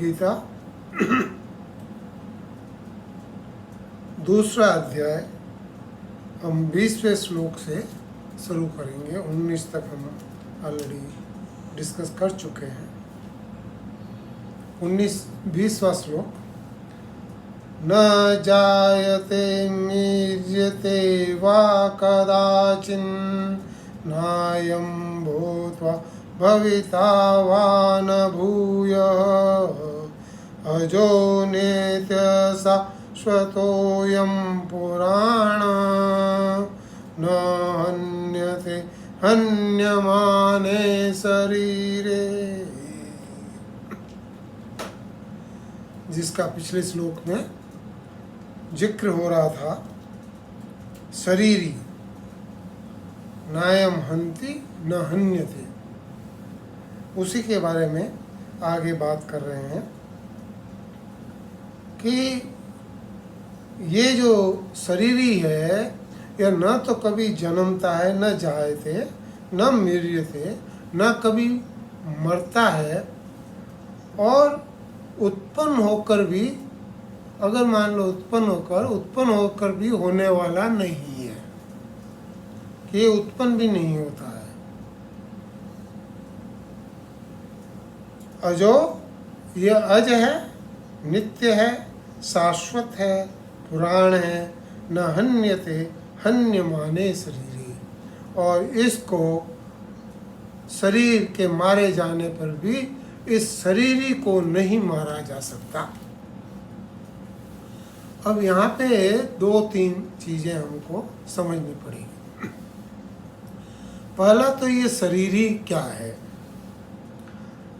गीता दूसरा अध्याय हम 20वें श्लोक से शुरू करेंगे। 19 तक हम ऑलरेडी डिस्कस कर चुके हैं। 20वां श्लोक। न जायते मीर्यते वा कदाचिन् नायं भूत्वा भविता वा न भूयः अजो नेत्य शाश्वतोऽयं पुराणः न हन्यते हन्यमाने शरीरे। जिसका पिछले श्लोक में जिक्र हो रहा था, शरीरी नायम हन्ति न हन्यते, उसी के बारे में आगे बात कर रहे हैं कि ये जो शरीरी है यह न तो कभी जन्मता है, न जायते, न मृत्यते, न कभी मरता है, और उत्पन्न होकर भी, अगर मान लो उत्पन्न होकर भी होने वाला नहीं है, कि ये उत्पन्न भी नहीं होता है। अजो, यह अज है, नित्य है, शाश्वत है, पुराण है, न हन्यते हन्यमाने शरीरे, और इसको शरीर के मारे जाने पर भी इस शरीरी को नहीं मारा जा सकता। अब यहाँ पे 2-3 चीजें हमको समझनी पड़ेगी। पहला तो ये शरीरी क्या है।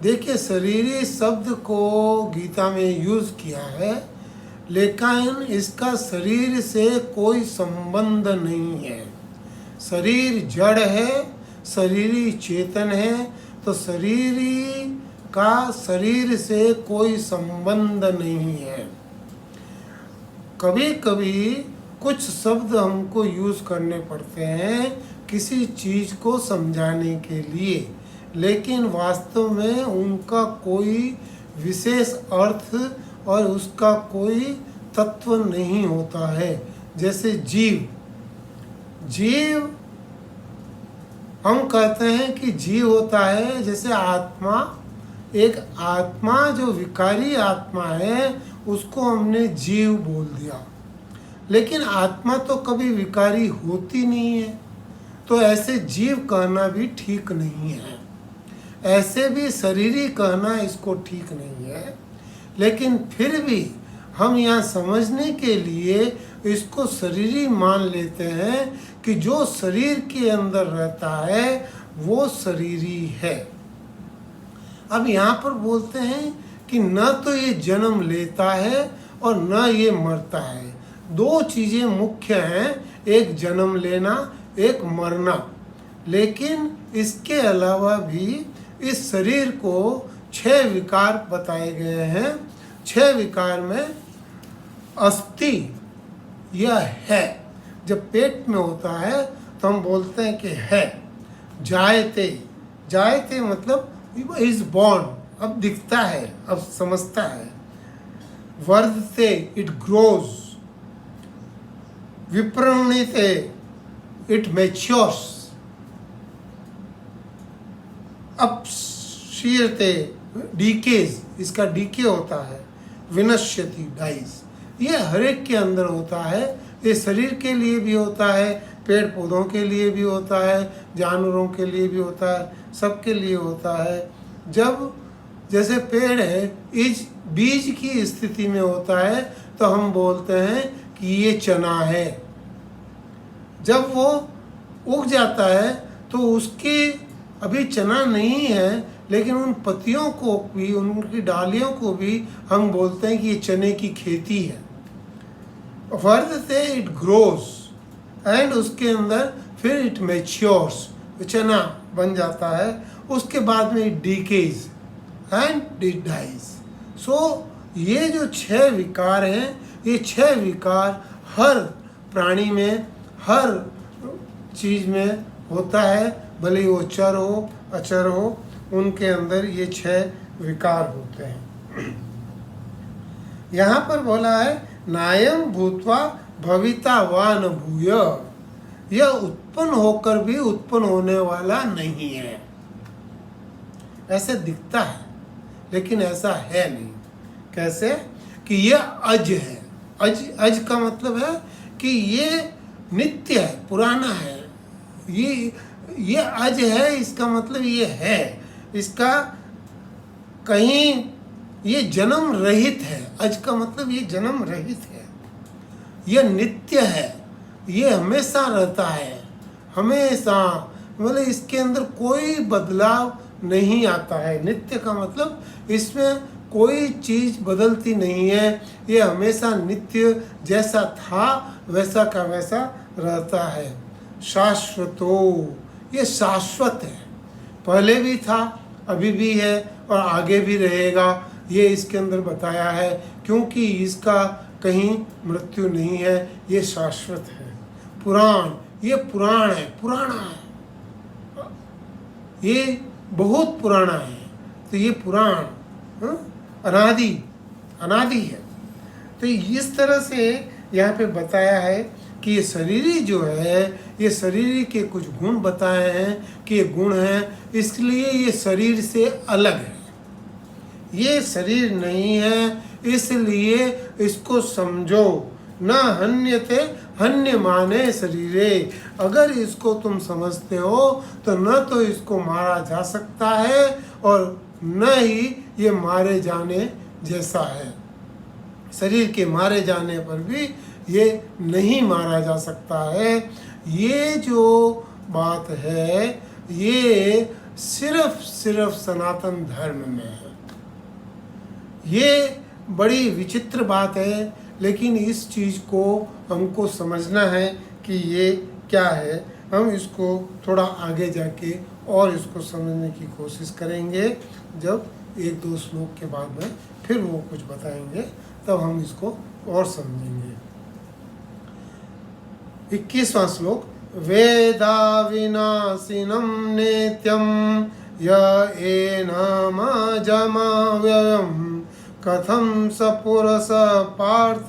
देखिए, शरीरी शब्द को गीता में यूज किया है, लेकिन इसका शरीर से कोई संबंध नहीं है। शरीर जड़ है, शरीरी चेतन है, तो शरीरी का शरीर से कोई संबंध नहीं है। कभी कभी कुछ शब्द हमको यूज करने पड़ते हैं किसी चीज को समझाने के लिए, लेकिन वास्तव में उनका कोई विशेष अर्थ और उसका कोई तत्व नहीं होता है। जैसे जीव हम कहते हैं कि जीव होता है, जैसे आत्मा, एक आत्मा जो विकारी आत्मा है उसको हमने जीव बोल दिया, लेकिन आत्मा तो कभी विकारी होती नहीं है, तो ऐसे जीव कहना भी ठीक नहीं है। ऐसे भी शरीरी कहना इसको ठीक नहीं है, लेकिन फिर भी हम यहाँ समझने के लिए इसको शरीरी मान लेते हैं कि जो शरीर के अंदर रहता है वो शरीरी है। अब यहाँ पर बोलते हैं कि न तो ये जन्म लेता है और न ये मरता है। 2 चीज़ें मुख्य हैं, एक जन्म लेना, एक मरना। लेकिन इसके अलावा भी इस शरीर को 6 विकार बताए गए हैं। 6 विकार में अस्थि, यह है, जब पेट में होता है तो हम बोलते हैं कि है। जायते मतलब इज बॉर्न, अब दिखता है, अब समझता है। वर्धते, इट ग्रोज। विप्रणीते, इट मैच्योर्स। अपशीयते, डीकेज, इसका डीके होता है। विनश्यति, डाइज। ये हर एक के अंदर होता है। ये शरीर के लिए भी होता है, पेड़ पौधों के लिए भी होता है, जानवरों के लिए भी होता है, सबके लिए होता है। जब जैसे पेड़ है, इस बीज की स्थिति में होता है तो हम बोलते हैं कि ये चना है। जब वो उग जाता है तो उसकी अभी चना नहीं है, लेकिन उन पत्तियों को भी, उनकी डालियों को भी हम बोलते हैं कि ये चने की खेती है। वर्धते, इट ग्रोज, एंड उसके अंदर फिर इट मैच्योर्स, चना बन जाता है। उसके बाद में it decays and it dies. So ये जो 6 विकार हैं, ये 6 विकार हर प्राणी में, हर चीज में होता है, भले वो चर हो अचर हो, उनके अंदर ये 6 विकार होते हैं। यहाँ पर बोला है नायम भूत्वा भविता वा न भूय, यह उत्पन्न होकर भी उत्पन्न होने वाला नहीं है। ऐसे दिखता है लेकिन ऐसा है नहीं। कैसे? कि यह अज है। अज का मतलब है कि ये नित्य है, पुराना है। ये अज है, इसका मतलब ये है, इसका कहीं ये जन्म रहित है। अज का मतलब ये जन्म रहित है, ये नित्य है, ये हमेशा रहता है, हमेशा। मतलब इसके अंदर कोई बदलाव नहीं आता है। नित्य का मतलब इसमें कोई चीज बदलती नहीं है, ये हमेशा नित्य जैसा था वैसा का वैसा रहता है। शाश्वतो, ये शाश्वत है, पहले भी था, अभी भी है और आगे भी रहेगा। ये इसके अंदर बताया है क्योंकि इसका कहीं मृत्यु नहीं है, ये शाश्वत है। पुराण, ये पुराण है, पुराना है, ये बहुत पुराना है। तो ये पुराण अनादि है। तो इस तरह से यहाँ पे बताया है कि ये शरीरी जो है, ये शरीर के कुछ गुण बताए हैं कि ये गुण हैं, इसलिए ये शरीर से अलग है। ये शरीर नहीं है, इसलिए इसको समझो। न हन्यते हन्य माने शरीरे, अगर इसको तुम समझते हो तो न तो इसको मारा जा सकता है और न ही ये मारे जाने जैसा है। शरीर के मारे जाने पर भी ये नहीं मारा जा सकता है। ये जो बात है ये सिर्फ सनातन धर्म में है। ये बड़ी विचित्र बात है, लेकिन इस चीज़ को हमको समझना है कि ये क्या है। हम इसको थोड़ा आगे जाके और इसको समझने की कोशिश करेंगे। जब एक दो श्लोक के बाद में फिर वो कुछ बताएंगे तब हम इसको और समझेंगे। 21वां श्लोक, वेदा विनाशिनम नेत्यम य एनमजमव्ययम् कथम स पुरुष पार्थ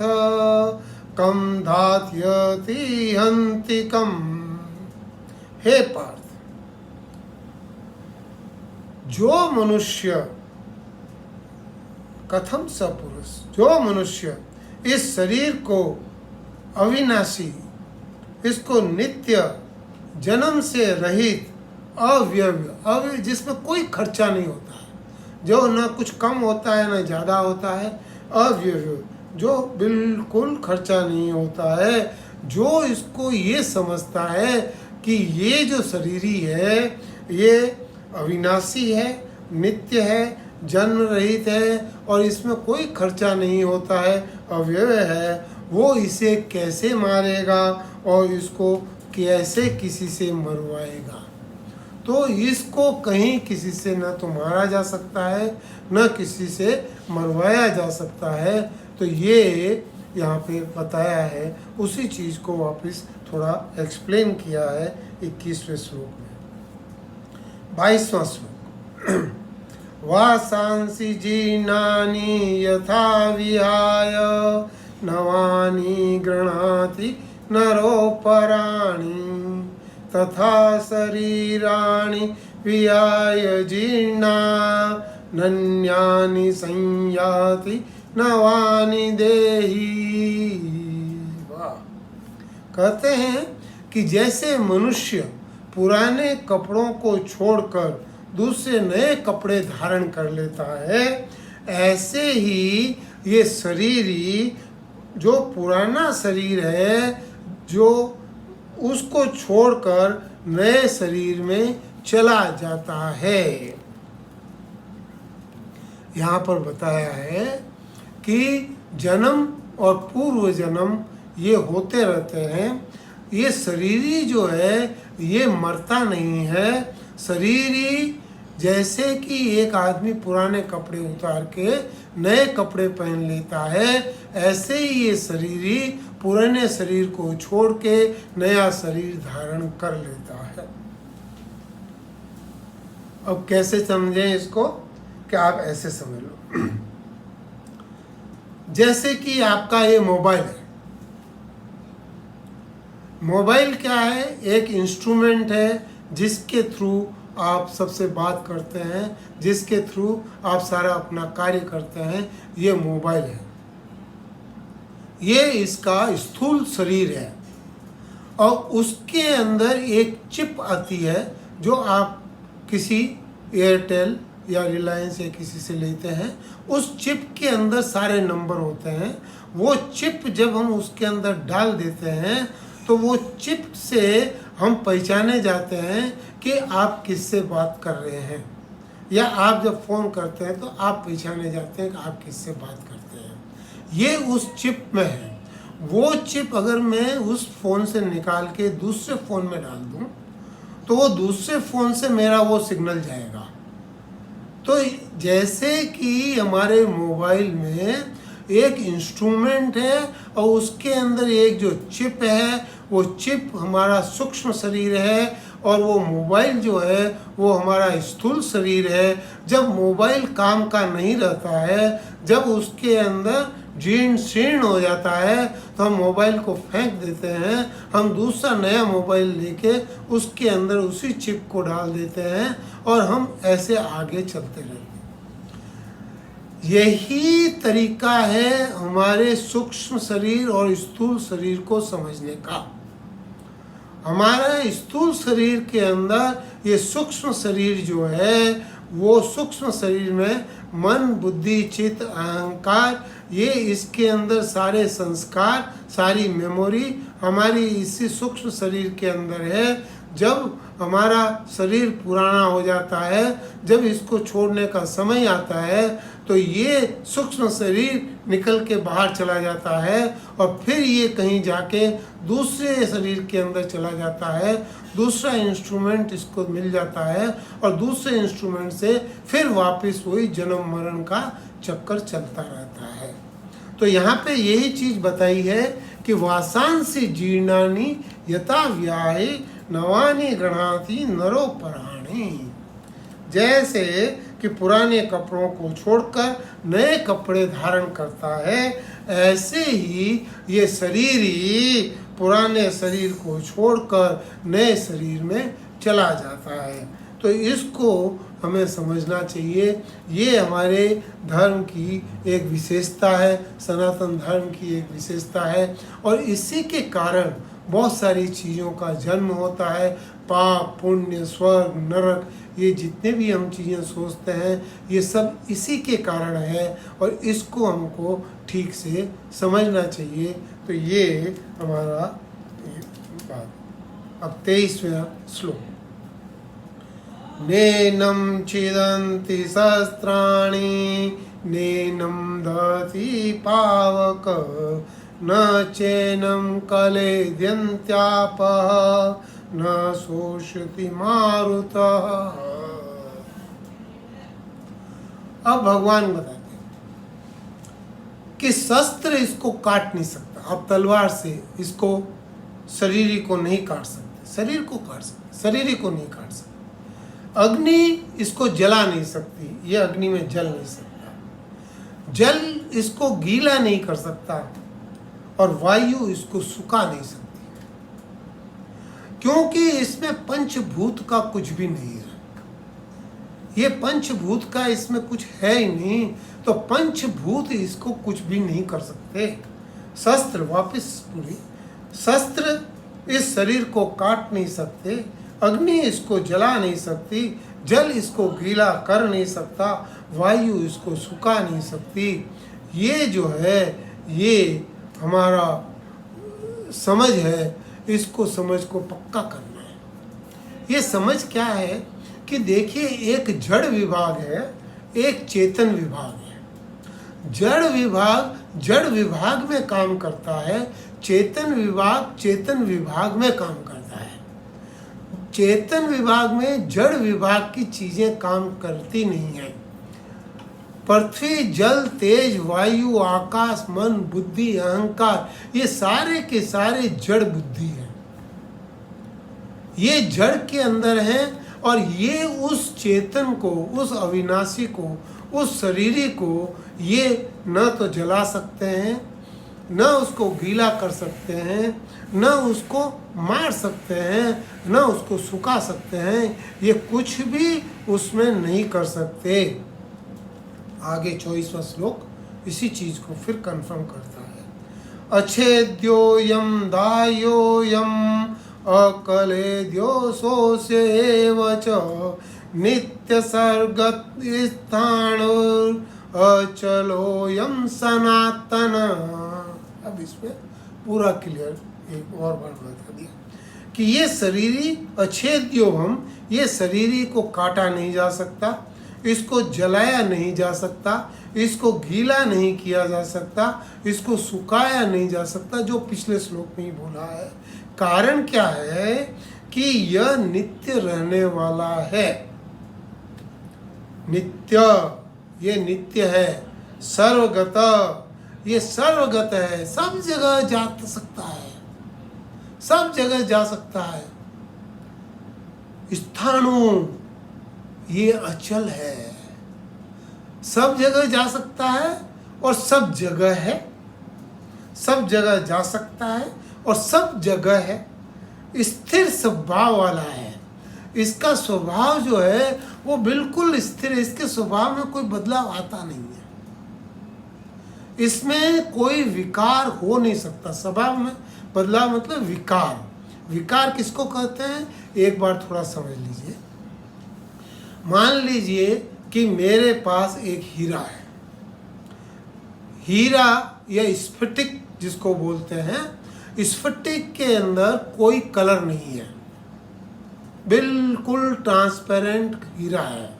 कम धात्यति हन्तिकम। हे पार्थ, जो मनुष्य, कथम स पुरुष, जो मनुष्य इस शरीर को अविनाशी, इसको नित्य, जन्म से रहित, अव्यय, जिसमें कोई खर्चा नहीं होता है, जो न कुछ कम होता है न ज़्यादा होता है, अव्यय, जो बिल्कुल खर्चा नहीं होता है, जो इसको ये समझता है कि ये जो शरीरी है ये अविनाशी है, नित्य है, जन्म रहित है और इसमें कोई खर्चा नहीं होता है, अव्यय है, वो इसे कैसे मारेगा और इसको कैसे किसी से मरवाएगा। तो इसको कहीं किसी से न तो मारा जा सकता है न किसी से मरवाया जा सकता है। तो ये यहाँ पे बताया है, उसी चीज़ को वापस थोड़ा एक्सप्लेन किया है 21वें श्लोक में। 22वां श्लोक, वासांसि जीर्णानि यथा विहाय नवानि गृह्णाति नरोपराणि तथा शरीराणि विहाय जीर्णा नन्यानि संयाति नवानि देहि। वाह! कहते हैं कि जैसे मनुष्य पुराने कपड़ों को छोड़कर दूसरे नए कपड़े धारण कर लेता है, ऐसे ही ये शरीरी जो पुराना शरीर है, जो उसको छोड़कर नए शरीर में चला जाता है। यहाँ पर बताया है कि जन्म और पूर्व जन्म ये होते रहते हैं। ये शरीरी जो है ये मरता नहीं है। शरीरी जैसे कि एक आदमी पुराने कपड़े उतार के नए कपड़े पहन लेता है, ऐसे ही ये शरीरी पुराने शरीर को छोड़ के नया शरीर धारण कर लेता है। अब कैसे समझें इसको, कि आप ऐसे समझ लो। जैसे कि आपका ये मोबाइल है। मोबाइल क्या है? एक इंस्ट्रूमेंट है जिसके थ्रू आप सबसे बात करते हैं, जिसके थ्रू आप सारा अपना कार्य करते हैं। ये मोबाइल है, ये इसका स्थूल शरीर है। और उसके अंदर एक चिप आती है जो आप किसी एयरटेल या रिलायंस या किसी से लेते हैं। उस चिप के अंदर सारे नंबर होते हैं। वो चिप जब हम उसके अंदर डाल देते हैं तो वो चिप से हम पहचाने जाते हैं कि आप किससे बात कर रहे हैं, या आप जब फ़ोन करते हैं तो आप पहचाने जाते हैं कि आप किससे बात करते हैं। ये उस चिप में है। वो चिप अगर मैं उस फ़ोन से निकाल के दूसरे फ़ोन में डाल दूं तो वो दूसरे फ़ोन से मेरा वो सिग्नल जाएगा। तो जैसे कि हमारे मोबाइल में एक इंस्ट्रूमेंट है और उसके अंदर एक जो चिप है, वो चिप हमारा सूक्ष्म शरीर है और वो मोबाइल जो है वो हमारा स्थूल शरीर है। जब मोबाइल काम का नहीं रहता है, जब उसके अंदर जीर्ण शीर्ण हो जाता है, तो हम मोबाइल को फेंक देते हैं। हम दूसरा नया मोबाइल लेके उसके अंदर उसी चिप को डाल देते हैं और हम ऐसे आगे चलते रहते हैं। यही तरीका है हमारे सूक्ष्म शरीर और स्थूल शरीर को समझने का। हमारा स्थूल शरीर के अंदर ये सूक्ष्म शरीर जो है, वो सूक्ष्म शरीर में मन, बुद्धि, चित्त, अहंकार, ये इसके अंदर सारे संस्कार, सारी मेमोरी हमारी इसी सूक्ष्म शरीर के अंदर है। जब हमारा शरीर पुराना हो जाता है, जब इसको छोड़ने का समय आता है, तो ये सूक्ष्म शरीर निकल के बाहर चला जाता है और फिर ये कहीं जाके दूसरे शरीर के अंदर चला जाता है। दूसरा इंस्ट्रूमेंट इसको मिल जाता है और दूसरे इंस्ट्रूमेंट से फिर वापस वही जन्म मरण का चक्कर चलता रहता है। तो यहाँ पे यही चीज़ बताई है कि वासांसी जीर्णानि यथा व्याहे नवानि गृह्णाति नरो पराणि। जैसे कि पुराने कपड़ों को छोड़कर नए कपड़े धारण करता है, ऐसे ही ये शरीर ही पुराने शरीर को छोड़कर नए शरीर में चला जाता है। तो इसको हमें समझना चाहिए। ये हमारे धर्म की एक विशेषता है, सनातन धर्म की एक विशेषता है। और इसी के कारण बहुत सारी चीज़ों का जन्म होता है। पाप, पुण्य, स्वर्ग, नरक, ये जितने भी हम चीज़ें सोचते हैं, ये सब इसी के कारण है और इसको हमको ठीक से समझना चाहिए। तो ये हमारा बात। अब 23वां श्लोक। नैनं छिदन्ति शस्त्राणि नैनं दहति पावक न चैनं क्लेद्यन्त्यापः न शोषयति मारुतः। अब भगवान बताते हैं कि शस्त्र इसको काट नहीं सकता। आप तलवार से इसको शरीर को नहीं काट सकते, शरीर को काट सकते, शरीर को नहीं काट सकते। अग्नि इसको जला नहीं सकती, ये अग्नि में जल नहीं सकता। जल इसको गीला नहीं कर सकता और वायु इसको सुखा नहीं सकती, क्योंकि इसमें पंचभूत का कुछ भी नहीं है। ये पंचभूत का इसमें कुछ है ही नहीं, तो पंचभूत इसको कुछ भी नहीं कर सकते। शस्त्र, वापस पूरी, शस्त्र इस शरीर को काट नहीं सकते, अग्नि इसको जला नहीं सकती, जल इसको गीला कर नहीं सकता, वायु इसको सुखा नहीं सकती। ये जो है ये हमारा समझ है, इसको समझ को पक्का करना है। ये समझ क्या है कि देखिए, एक जड़ विभाग है, एक चेतन विभाग है। जड़ विभाग में काम करता है, चेतन विभाग में काम करता है। चेतन विभाग में जड़ विभाग की चीजें काम करती नहीं है। पृथ्वी, जल, तेज, वायु, आकाश, मन, बुद्धि, अहंकार, ये सारे के सारे जड़ बुद्धि है। ये जड़ के अंदर है और ये उस चेतन को, उस अविनाशी को, उस शरीर को ये न तो जला सकते हैं, न उसको गीला कर सकते हैं, न उसको मार सकते हैं, न उसको सुखा सकते हैं, ये कुछ भी उसमें नहीं कर सकते। आगे 24वां श्लोक इसी चीज को फिर कंफर्म करता है। अच्छेद्योयम दायोयम अकलेद्यो सोऽस्यैव च नित्य सर्गत स्थान अचलोयम सनातन। अब इसमें पूरा क्लियर एक और बार बता दिया कि ये शरीरी अच्छेद्यो हम, ये शरीरी को काटा नहीं जा सकता, इसको जलाया नहीं जा सकता, इसको गीला नहीं किया जा सकता, इसको सुखाया नहीं जा सकता, जो पिछले श्लोक में ही बोला है। कारण क्या है कि यह नित्य रहने वाला है। नित्य, ये नित्य है। सर्वगत, ये सर्वगत है, सब जगह जा सकता है, सब जगह जा सकता है। स्थाणु, ये अचल है, सब जगह जा सकता है और सब जगह है, सब जगह जा सकता है और सब जगह है। स्थिर स्वभाव वाला है, इसका स्वभाव जो है वो बिल्कुल स्थिर है, इसके स्वभाव में कोई बदलाव आता नहीं है, इसमें कोई विकार हो नहीं सकता। स्वभाव में बदलाव मतलब विकार। विकार किसको कहते हैं, एक बार थोड़ा समझ लीजिए। मान लीजिए कि मेरे पास एक हीरा है, हीरा या स्फटिक जिसको बोलते हैं, स्फटिक के अंदर कोई कलर नहीं है, बिल्कुल ट्रांसपेरेंट हीरा है।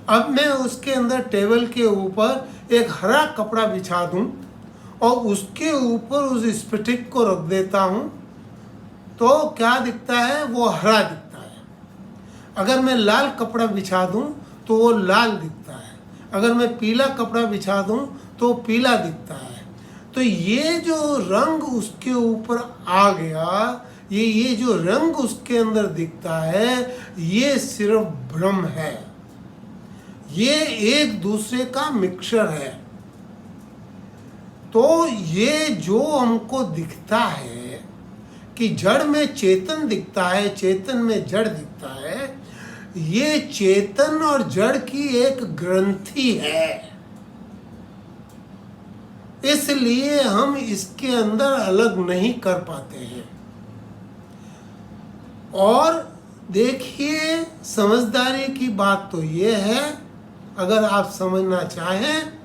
अब मैं उसके अंदर टेबल के ऊपर एक हरा कपड़ा बिछा दूं और उसके ऊपर उस स्फटिक को रख देता हूं, तो क्या दिखता है, वो हरा दिखता है। अगर मैं लाल कपड़ा बिछा दूं तो वो लाल दिखता है, अगर मैं पीला कपड़ा बिछा दूं तो पीला दिखता है। तो ये जो रंग उसके ऊपर आ गया, ये जो रंग उसके अंदर दिखता है, ये सिर्फ भ्रम है, ये एक दूसरे का मिक्सचर है। तो ये जो हमको दिखता है कि जड़ में चेतन दिखता है, चेतन में जड़ दिखता है, ये चेतन और जड़ की एक ग्रंथि है, इसलिए हम इसके अंदर अलग नहीं कर पाते हैं। और देखिए, समझदारी की बात तो ये है, अगर आप समझना चाहें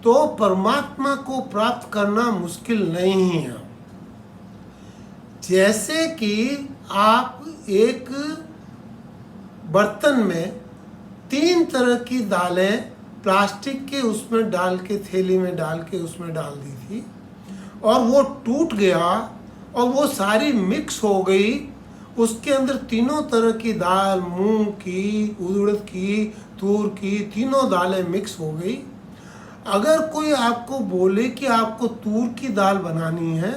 तो परमात्मा को प्राप्त करना मुश्किल नहीं है। जैसे कि आप एक बर्तन में 3 तरह की दालें प्लास्टिक के उसमें डाल के, थैली में डाल के उसमें डाल दी थी, और वो टूट गया और वो सारी मिक्स हो गई, उसके अंदर तीनों तरह की दाल, मूंग की, उड़द की, तूर की, तीनों दालें मिक्स हो गई। अगर कोई आपको बोले कि आपको तूर की दाल बनानी है,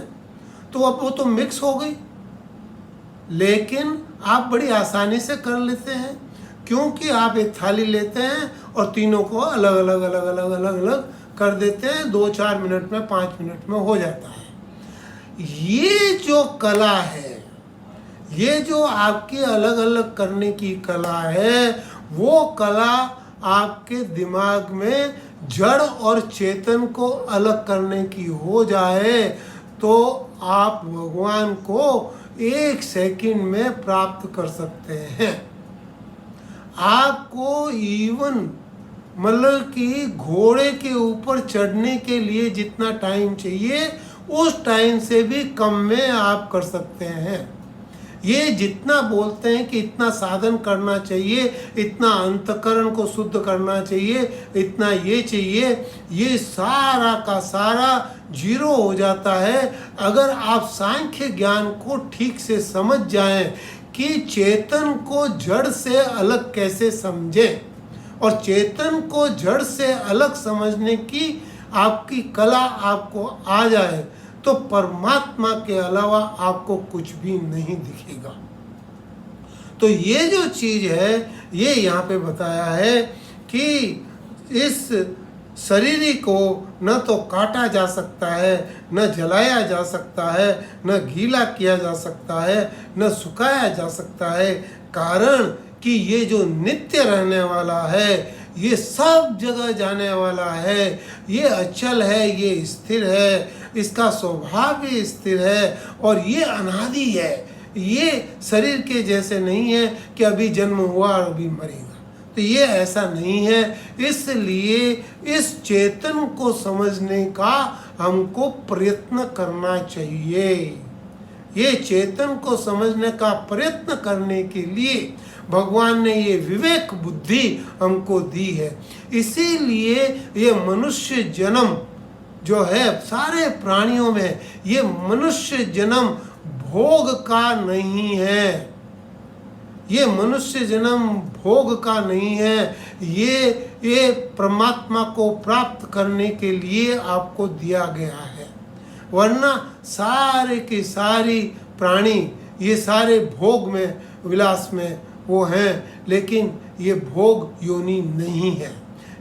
तो अब वो तो मिक्स हो गई, लेकिन आप बड़ी आसानी से कर लेते हैं, क्योंकि आप एक थाली लेते हैं और तीनों को अलग अलग अलग अलग अलग अलग कर देते हैं, 2-4 मिनट में, 5 मिनट में हो जाता है। ये जो कला है, ये जो आपकी अलग अलग करने की कला है, वो कला आपके दिमाग में जड़ और चेतन को अलग करने की हो जाए तो आप भगवान को 1 सेकंड में प्राप्त कर सकते हैं। आपको इवन मतलब कि घोड़े के ऊपर चढ़ने के लिए जितना टाइम चाहिए, उस टाइम से भी कम में आप कर सकते हैं। ये जितना बोलते हैं कि इतना साधन करना चाहिए, इतना अंतकरण को शुद्ध करना चाहिए, इतना ये चाहिए, ये सारा का सारा जीरो हो जाता है अगर आप सांख्य ज्ञान को ठीक से समझ जाएं कि चेतन को जड़ से अलग कैसे समझें, और चेतन को जड़ से अलग समझने की आपकी कला आपको आ जाए तो परमात्मा के अलावा आपको कुछ भी नहीं दिखेगा। तो ये जो चीज है, ये यहाँ पे बताया है कि इस शरीर को न तो काटा जा सकता है, न जलाया जा सकता है, न गीला किया जा सकता है, न सुखाया जा सकता है। कारण कि ये जो नित्य रहने वाला है, ये सब जगह जाने वाला है, ये अचल है, ये स्थिर है, इसका स्वभाव भी स्थिर है और ये अनादि है। ये शरीर के जैसे नहीं है कि अभी जन्म हुआ और अभी मरेगा, तो ये ऐसा नहीं है। इसलिए इस चेतन को समझने का हमको प्रयत्न करना चाहिए। ये चेतन को समझने का प्रयत्न करने के लिए भगवान ने ये विवेक बुद्धि हमको दी है। इसीलिए ये मनुष्य जन्म जो है सारे प्राणियों में, ये मनुष्य जन्म भोग का नहीं है। ये मनुष्य जन्म भोग का नहीं है। ये परमात्मा को प्राप्त करने के लिए आपको दिया गया है। वरना सारे के सारी प्राणी ये सारे भोग में, विलास में वो हैं, लेकिन ये भोग योनि नहीं है।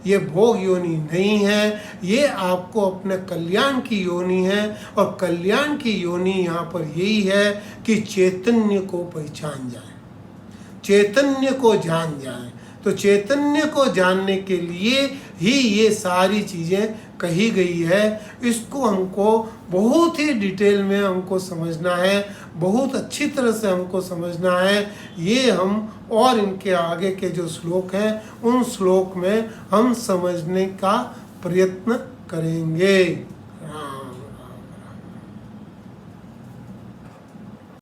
ये भोग योनि नहीं है, ये आपको अपने कल्याण की योनि है। और कल्याण की योनि यहाँ पर यही है कि चैतन्य को पहचान जाए, चैतन्य को जान जाए। तो चैतन्य को जानने के लिए ही ये सारी चीज़ें कही गई है। इसको हमको बहुत ही डिटेल में हमको समझना है, बहुत अच्छी तरह से हमको समझना है। ये हम और इनके आगे के जो श्लोक हैं उन श्लोक में हम समझने का प्रयत्न करेंगे।